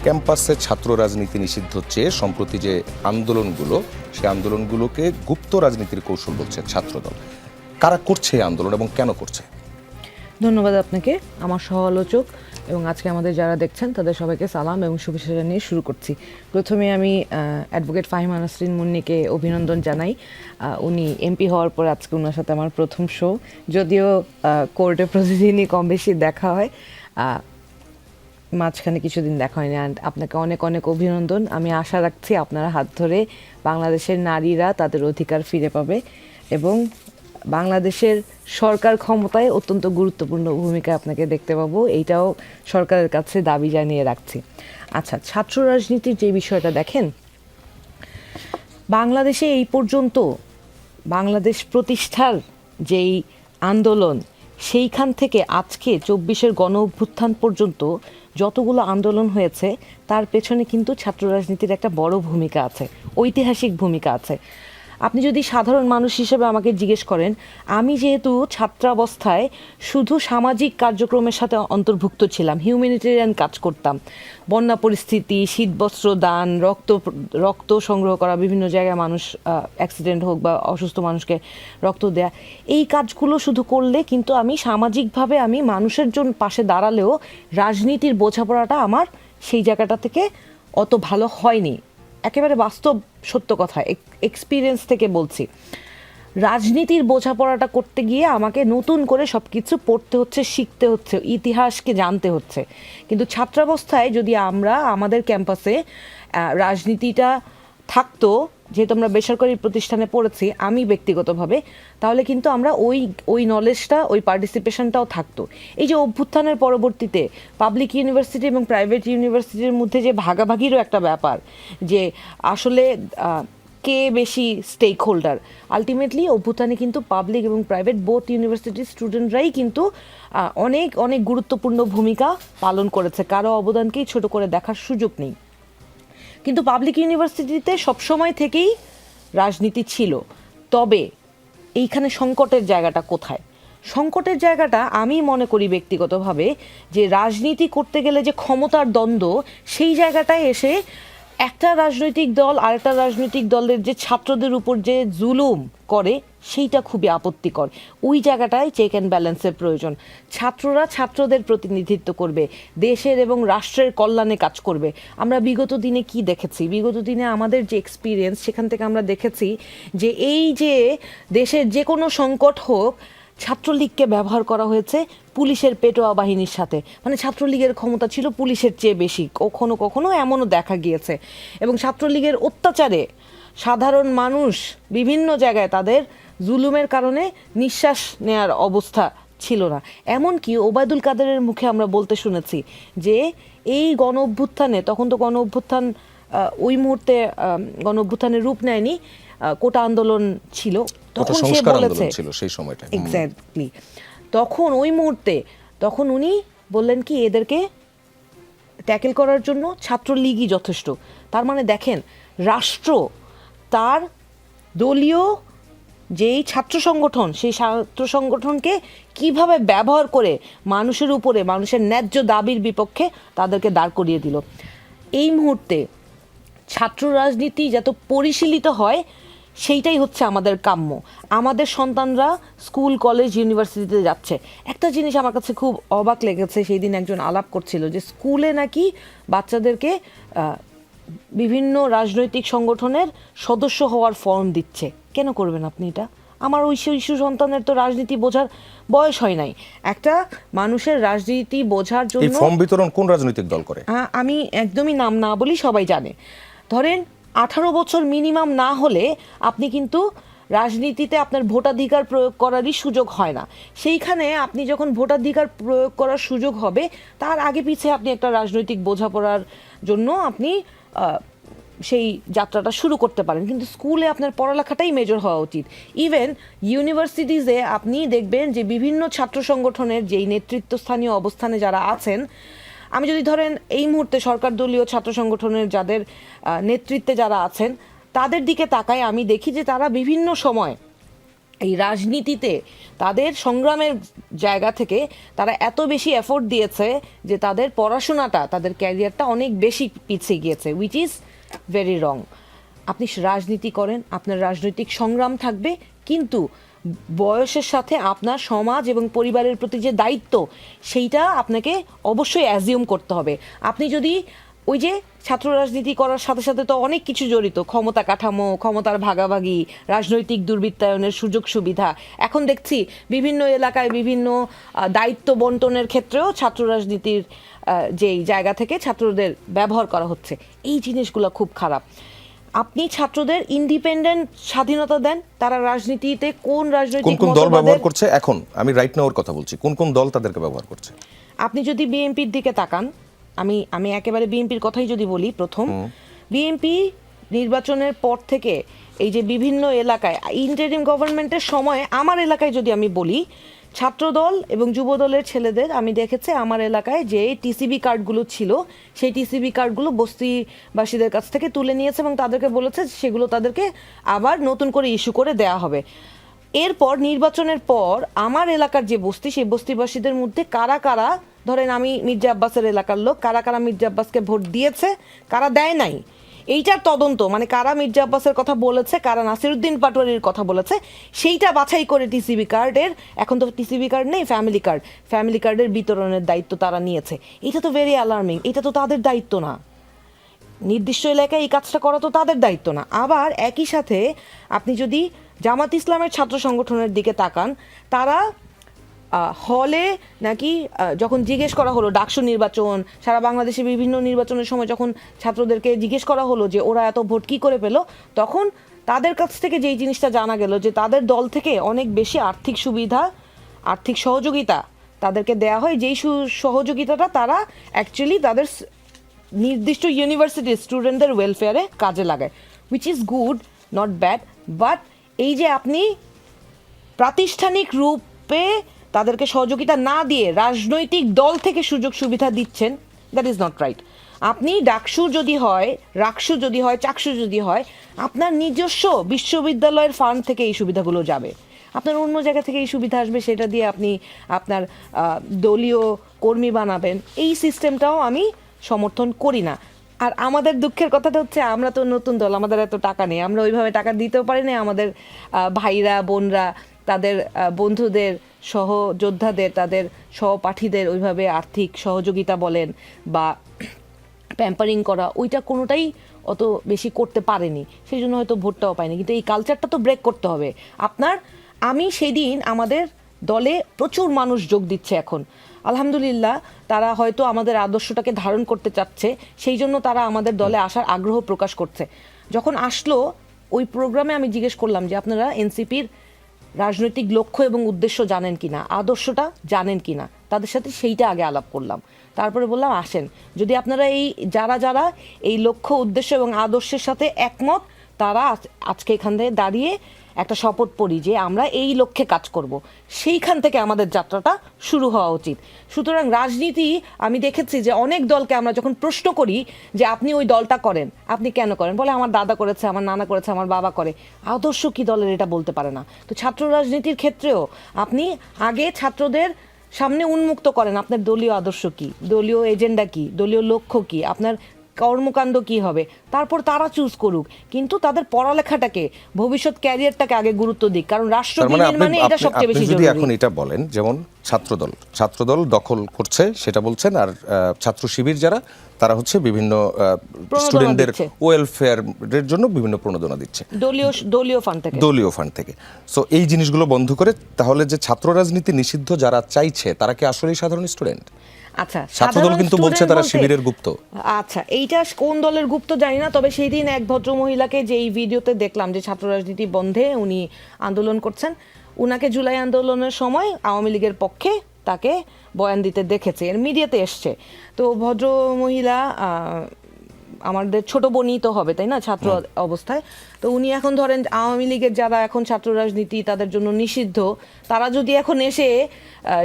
ক্যাম্পাসে ছাত্র রাজনীতি নিষিদ্ধ চেয়ে সম্প্রতি যে আন্দোলনগুলো, সেই আন্দোলনগুলোকে গুপ্ত রাজনীতির কৌশল বলছে ছাত্রদল। কারা করছে এই আন্দোলন এবং কেন করছে? ধন্যবাদ আপনাকে, আমার সহ-আলোচক এবং আজকে আমাদের যারা দেখছেন তাদের সবাইকে সালাম এবং শুভেচ্ছা জানিয়ে শুরু করছি। প্রথমে আমি অ্যাডভোকেট ফাহিমা নাসরিন মুন্নিকে অভিনন্দন জানাই। উনি এমপি হওয়ার পর আজকে ওনার সাথে আমার প্রথম শো, যদিও কোর্টে প্রতিদিনই কম বেশি দেখা হয়, মাঝখানে কিছুদিন দেখা হয়নি। অ্যান্ড আপনাকে অনেক অনেক অভিনন্দন। আমি আশা রাখছি আপনার হাত ধরে বাংলাদেশের নারীরা তাদের অধিকার ফিরে পাবে এবং বাংলাদেশের সরকার ক্ষমতায় অত্যন্ত গুরুত্বপূর্ণ ভূমিকা আপনাকে দেখতে পাবো, এইটাও সরকারের কাছে দাবি জানিয়ে রাখছি। আচ্ছা, ছাত্র রাজনীতির যে বিষয়টা দেখেন, বাংলাদেশে এই পর্যন্ত বাংলাদেশ প্রতিষ্ঠার যেই আন্দোলন, সেইখান থেকে আজকে 24-এর গণ অভ্যুত্থান পর্যন্ত যতগুলো আন্দোলন হয়েছে তার পেছনে কিন্তু ছাত্র রাজনীতির একটা বড় ভূমিকা আছে, ঐতিহাসিক ভূমিকা আছে। আপনি যদি সাধারণ মানুষ হিসেবে আমাকে জিজ্ঞেস করেন, আমি যেহেতু ছাত্রাবস্থায় শুধু সামাজিক কার্যক্রমের সাথে অন্তর্ভুক্ত ছিলাম, হিউম্যানিটেরিয়ান কাজ করতাম, বন্যা পরিস্থিতি, শীতবস্ত্র দান, রক্ত সংগ্রহ করা, বিভিন্ন জায়গায় মানুষ অ্যাক্সিডেন্ট হোক বা অসুস্থ মানুষকে রক্ত দেয়া, এই কাজগুলো শুধু করলে কিন্তু আমি সামাজিকভাবে আমি মানুষের জন্য পাশে দাঁড়ালেও রাজনীতির বোঝাপড়াটা আমার সেই জায়গাটা থেকে অত ভালো হয়নি। একেবারে বাস্তব সত্য কথা, এক্সপিরিয়েন্স থেকে বলছি। রাজনীতির বোঝাপড়াটা করতে গিয়ে আমাকে নতুন করে সব কিছু পড়তে হচ্ছে, শিখতে হচ্ছে, ইতিহাসকে জানতে হচ্ছে। কিন্তু ছাত্রাবস্থায় যদি আমরা আমাদের ক্যাম্পাসে রাজনীতিটা থাকতো, যেহেতু আমরা বেসরকারি প্রতিষ্ঠানে পড়েছি আমি ব্যক্তিগতভাবে, তাহলে কিন্তু আমরা ওই নলেজটা, ওই পার্টিসিপেশনটাও থাকতো। এই যে অভ্যুত্থানের পরবর্তীতে পাবলিক ইউনিভার্সিটি এবং প্রাইভেট ইউনিভার্সিটির মধ্যে যে ভাগাভাগিরও একটা ব্যাপার, যে আসলে কে বেশি স্টেক হোল্ডার, আলটিমেটলি অভ্যুত্থানে কিন্তু পাবলিক এবং প্রাইভেট বোথ ইউনিভার্সিটির স্টুডেন্টরাই কিন্তু অনেক অনেক গুরুত্বপূর্ণ ভূমিকা পালন করেছে, কারো অবদানকেই ছোট করে দেখার সুযোগ নেই। কিন্তু পাবলিক ইউনিভার্সিটিতে সবসময় থেকেই রাজনীতি ছিল। তবে এইখানে সংকটের জায়গাটা কোথায়? সংকটের জায়গাটা আমি মনে করি ব্যক্তিগতভাবে যে রাজনীতি করতে গেলে যে ক্ষমতার দ্বন্দ্ব, সেই জায়গাটায় এসে একটা রাজনৈতিক দল আরেকটা রাজনৈতিক দলের যে ছাত্রদের উপর যে জুলুম করে, সেইটা খুবই আপত্তিকর। ওই জায়গাটায় চেক অ্যান্ড ব্যালেন্সের প্রয়োজন। ছাত্ররা ছাত্রদের প্রতিনিধিত্ব করবে, দেশের এবং রাষ্ট্রের কল্যাণে কাজ করবে। আমরা বিগত দিনে কি দেখেছি? বিগত দিনে আমাদের যে এক্সপিরিয়েন্স, সেখান থেকে আমরা দেখেছি যে এই যে দেশের যে কোনো সংকট হোক, ছাত্রলীগকে ব্যবহার করা হয়েছে পুলিশের পেটোয়া বাহিনীর সাথে। মানে ছাত্রলীগের ক্ষমতা ছিল পুলিশের চেয়ে বেশি, কখনো কখনো এমনও দেখা গিয়েছে। এবং ছাত্রলীগের অত্যাচারে সাধারণ মানুষ বিভিন্ন জায়গায় তাদের জুলুমের কারণে নিঃশ্বাস নেয়ার অবস্থা ছিল না। এমনকি ওবায়দুল কাদেরের মুখে আমরা বলতে শুনেছি যে এই গণ অভ্যুত্থানে, তখন তো গণ অভ্যুত্থান ওই মুহূর্তে গণ অভ্যুত্থানের রূপ নেয়নি, কোটা আন্দোলন ছিল, তখন সে বলেছে সেই সময়টা এক্স্যাক্টলি, তখন ওই মুহূর্তে তখন উনি বললেন কি, এদেরকে ট্যাকেল করার জন্য ছাত্রলীগই যথেষ্ট। তার মানে দেখেন, রাষ্ট্র তার দলীয় যেই ছাত্র সংগঠন, সেই ছাত্র সংগঠনকে কিভাবে ব্যবহার করে মানুষের উপরে, মানুষের ন্যায্য দাবির বিপক্ষে তাদেরকে দাঁড় করিয়ে দিল। এই মুহূর্তে ছাত্র রাজনীতি যত পরিশীলিত হয়, সেইটাই হচ্ছে আমাদের কাম্য। আমাদের সন্তানরা স্কুল, কলেজ, ইউনিভার্সিটিতে যাচ্ছে। একটা জিনিস আমার কাছে খুব অবাক লেগেছে, সেই দিন একজন আলাপ করছিল যে স্কুলে নাকি বাচ্চাদেরকে বিভিন্ন রাজনৈতিক সংগঠনের সদস্য হওয়ার ফর্ম দিচ্ছে। কেন করবেন আপনি এটা? আমার ওই শিশু সন্তানের তো রাজনীতি বোঝার বয়স হয় নাই। একটা মানুষের রাজনীতি বোঝার জন্য ফর্ম বিতরণ কোন রাজনৈতিক দল করে? আমি একদমই নাম না বলি, সবাই জানে। ধরেন 18 বছর মিনিমাম না হলে আপনি কিন্তু রাজনীতিতে আপনার ভোটাধিকার প্রয়োগ করারই সুযোগ হয় না। সেইখানে আপনি যখন ভোটাধিকার প্রয়োগ করার সুযোগ হবে, তার আগে পিছে আপনি একটা রাজনৈতিক বোঝাপড়ার জন্য আপনি সেই যাত্রাটা শুরু করতে পারেন। কিন্তু স্কুলে আপনার পড়ালেখাটাই মেজর হওয়া উচিত। ইভেন ইউনিভার্সিটিজে আপনি দেখবেন যে বিভিন্ন ছাত্র সংগঠনের যেই নেতৃত্বস্থানীয় অবস্থানে যারা আছেন, আমি যদি ধরেন এই মুহূর্তে সরকার দলীয় ছাত্র সংগঠনের যাদের নেতৃত্বে যারা আছেন, তাদের দিকে তাকায়, আমি দেখি যে তারা বিভিন্ন সময় এই রাজনীতিতে তাদের সংগ্রামের জায়গা থেকে তারা এত বেশি এফোর্ট দিয়েছে যে তাদের পড়াশোনাটা, তাদের ক্যারিয়ারটা অনেক বেশি পিছিয়ে গিয়েছে, উইচ ইজ ভেরি রং। আপনি রাজনীতি করেন, আপনার রাজনৈতিক সংগ্রাম থাকবে, কিন্তু বয়সের সাথে আপনার সমাজ এবং পরিবারের প্রতি যে দায়িত্ব, সেইটা আপনাকে অবশ্যই অ্যাজিউম করতে হবে। আপনি যদি ওই যে ছাত্র রাজনীতি করার সাথে সাথে তো অনেক কিছু জড়িত, ক্ষমতা কাঠামো, ক্ষমতার ভাগাভাগি, রাজনৈতিক দুর্বৃত্তায়নের সুযোগ সুবিধা। এখন দেখছি বিভিন্ন এলাকায় বিভিন্ন দায়িত্ব বন্টনের ক্ষেত্রেও ছাত্র রাজনীতির যেই জায়গা থেকে ছাত্রদের ব্যবহার করা হচ্ছে, এই জিনিসগুলো খুব খারাপ। আপনি ছাত্রদের ইন্ডিপেন্ডেন্ট স্বাধীনতা দেন, তারা রাজনীতিতে কোন রাজনৈতিক কোন দল ব্যবহার করছে, এখন আমি রাইট নাও এর কথা বলছি, কোন দল তাদেরকে ব্যবহার করছে। আপনি যদি বিএনপির দিকে তাকান, আমি একেবারে বিএনপির কথাই যদি বলি, প্রথম বিএনপি নির্বাচনের পর থেকে এই যে বিভিন্ন এলাকায় ইন্টারিম গভর্নমেন্টের সময়, আমার এলাকায় যদি আমি বলি, ছাত্রদল এবং যুবদলের ছেলেদের আমি দেখেছি আমার এলাকায় যে টিসিবি কার্ডগুলো ছিল, সেই টিসিবি কার্ডগুলো বস্তিবাসীদের কাছ থেকে তুলে নিয়েছে এবং তাদেরকে বলেছে সেগুলো তাদেরকে আবার নতুন করে ইস্যু করে দেয়া হবে। এরপর নির্বাচনের পর আমার এলাকার যে বস্তি, সেই বস্তিবাসীদের মধ্যে কারা কারা, ধরেন আমি মির্জা আব্বাসের এলাকার লোক, কারা কারা মির্জা আব্বাসকে ভোট দিয়েছে, কারা দেয় নাই, এইটার তদন্ত, মানে কারা মির্জা আব্বাসের কথা বলেছে, কারা নাসিরুদ্দিন পাটোয়ারির কথা বলেছে, সেইটা বাছাই করে টিসিবি কার্ডের, এখন তো টিসিবি কার্ড নেই, ফ্যামিলি কার্ডের বিতরণের দায়িত্ব তারা নিয়েছে। এটা তো ভেরি অ্যালার্মিং, এটা তো তাদের দায়িত্ব না, নির্দিষ্ট এলাকায় এই কাজটা করা তো তাদের দায়িত্ব না। আবার একই সাথে আপনি যদি জামাত ইসলামের ছাত্র সংগঠনের দিকে তাকান, তারা হলে নাকি যখন জিজ্ঞেস করা হলো ডাকসু নির্বাচন, সারা বাংলাদেশে বিভিন্ন নির্বাচনের সময় যখন ছাত্রদেরকে জিজ্ঞেস করা হলো যে ওরা এত ভোট কী করে পেল, তখন তাদের কাছ থেকে যেই জিনিসটা জানা গেল যে তাদের দল থেকে অনেক বেশি আর্থিক সুবিধা, আর্থিক সহযোগিতা তাদেরকে দেয়া হয়, যেই সহযোগিতাটা তারা অ্যাকচুয়ালি তাদের নির্দিষ্ট ইউনিভার্সিটির স্টুডেন্টদের ওয়েলফেয়ারে কাজে লাগায়, which is good, not bad. But এই যে আপনি প্রাতিষ্ঠানিক রূপে তাদেরকে সহযোগিতা না দিয়ে রাজনৈতিক দল থেকে সুযোগ সুবিধা দিচ্ছেন, দ্যাট ইজ নট রাইট। আপনি ডাকসু যদি হয়, রাকসু যদি হয়, চাকসু যদি হয়, আপনার নিজস্ব বিশ্ববিদ্যালয়ের ফান্ড থেকে এই সুবিধাগুলো যাবে, আপনার অন্য জায়গা থেকে এই সুবিধা আসবে, সেটা দিয়ে আপনি আপনার দলীয় কর্মী বানাবেন, এই সিস্টেমটাও আমি সমর্থন করি না। আর আমাদের দুঃখের কথাটা হচ্ছে আমরা তো নতুন দল, আমাদের এত টাকা নেই, আমরা ওইভাবে টাকা দিতেও পারি না, আমাদের ভাইরা বোনরা তাদের বন্ধুদের সহযোদ্ধাদের, তাদের সহপাঠীদের ওইভাবে আর্থিক সহযোগিতা বলেন বা প্যাম্পারিং করা, ওইটা কোনোটাই অত বেশি করতে পারেনি, সেই জন্য হয়তো ভোটটাও পায়নি। কিন্তু এই কালচারটা তো ব্রেক করতে হবে আপনার। আমি সেদিন আমাদের দলে প্রচুর মানুষ যোগ দিচ্ছে এখন, আলহামদুলিল্লাহ, তারা হয়তো আমাদের আদর্শটাকে ধারণ করতে চাচ্ছে, সেই জন্য তারা আমাদের দলে আসার আগ্রহ প্রকাশ করছে। যখন আসলো ওই প্রোগ্রামে আমি জিজ্ঞেস করলাম যে আপনারা এনসিপির রাজনৈতিক লক্ষ্য এবং উদ্দেশ্য জানেন কিনা, আদর্শটা জানেন কিনা, তাদের সাথে সেইটা আগে আলাপ করলাম। তারপরে বললাম আসেন, যদি আপনারা এই যারা যারা এই লক্ষ্য উদ্দেশ্য এবং আদর্শের সাথে একমত, তারা আজকে এখান থেকে দাঁড়িয়ে একটা শপথ পড়ি যে আমরা এই লক্ষ্যে কাজ করব, সেইখান থেকে আমাদের যাত্রাটা শুরু হওয়া উচিত। সুতরাং রাজনীতি আমি দেখেছি যে অনেক দলকে আমরা যখন প্রশ্ন করি যে আপনি ওই দলটা করেন, আপনি কেন করেন, বলে আমার দাদা করেছে, আমার নানা করেছে, আমার বাবা করে। আদর্শ কি দলের এটা বলতে পারে না। তো ছাত্র রাজনীতির ক্ষেত্রেও আপনি আগে ছাত্রদের সামনে উন্মুক্ত করেন আপনার দলীয় আদর্শ কি, দলীয় এজেন্ডা কি, দলীয় লক্ষ্য কি, আপনার কর্মকাণ্ড কি হবে, তারপর তারা চুজ করুক, কিন্তু তাদের পড়ালেখাটাকে, ভবিষ্যৎ ক্যারিয়ারটাকে আগে গুরুত্ব দিক, কারণ রাষ্ট্র মানে এটা সবচেয়ে বেশি জরুরি। এখন এটা বলেন, যেমন ছাত্রদল দখল করছে সেটা বলছেন, আর ছাত্র শিবির যারা, তারা হচ্ছে বিভিন্ন স্টুডেন্টদের ওয়েলফেয়ারের জন্য বিভিন্ন প্রণোদনা দিচ্ছে দলীয় ফান্ড থেকে। সো এই জিনিসগুলো বন্ধ করে তাহলে যে ছাত্র রাজনীতি নিষিদ্ধ যারা চাইছে, তারা কি আসলেই সাধারণ স্টুডেন্ট? আচ্ছা, ছাত্রদল কিন্তু বলছে তারা শিবিরের গুপ্ত। আচ্ছা, এইটা কোন দলের গুপ্ত জানি না, তবে সেই দিন এক ভদ্র মহিলাকে যে এই ভিডিওতে দেখলাম যে ছাত্র রাজনীতি বন্ধে উনি আন্দোলন করছেন, উনাকে জুলাই আন্দোলনের সময় আওয়ামী লীগের পক্ষে তাকে বয়ান দিতে দেখেছে, এর মিডিয়াতে এসছে। তো ভদ্র মহিলা আমাদের ছোট বোনই তো হবে, তাই না, ছাত্র অবস্থায়। তো উনি এখন ধরেন আওয়ামী লীগের যারা এখন ছাত্র রাজনীতি তাদের জন্য নিষিদ্ধ, তারা যদি এখন এসে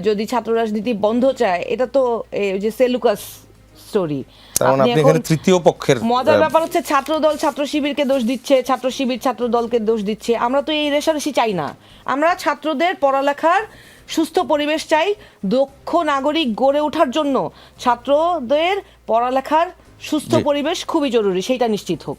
যদি ছাত্র রাজনীতি বন্ধ চায়, এটা তো যে স্টোরি। তার মানে আপনি এখানে তৃতীয় পক্ষের মজার ব্যাপার হচ্ছে ছাত্রদল ছাত্র শিবিরকে দোষ দিচ্ছে, ছাত্র শিবির ছাত্র দলকে দোষ দিচ্ছে। আমরা তো এই রেষারেষি চাই না। আমরা ছাত্রদের পড়ালেখার সুস্থ পরিবেশ চাই, দক্ষ নাগরিক গড়ে ওঠার জন্য ছাত্রদের পড়ালেখার সুস্থ পরিবেশ খুবই জরুরি, সেইটা নিশ্চিত হোক।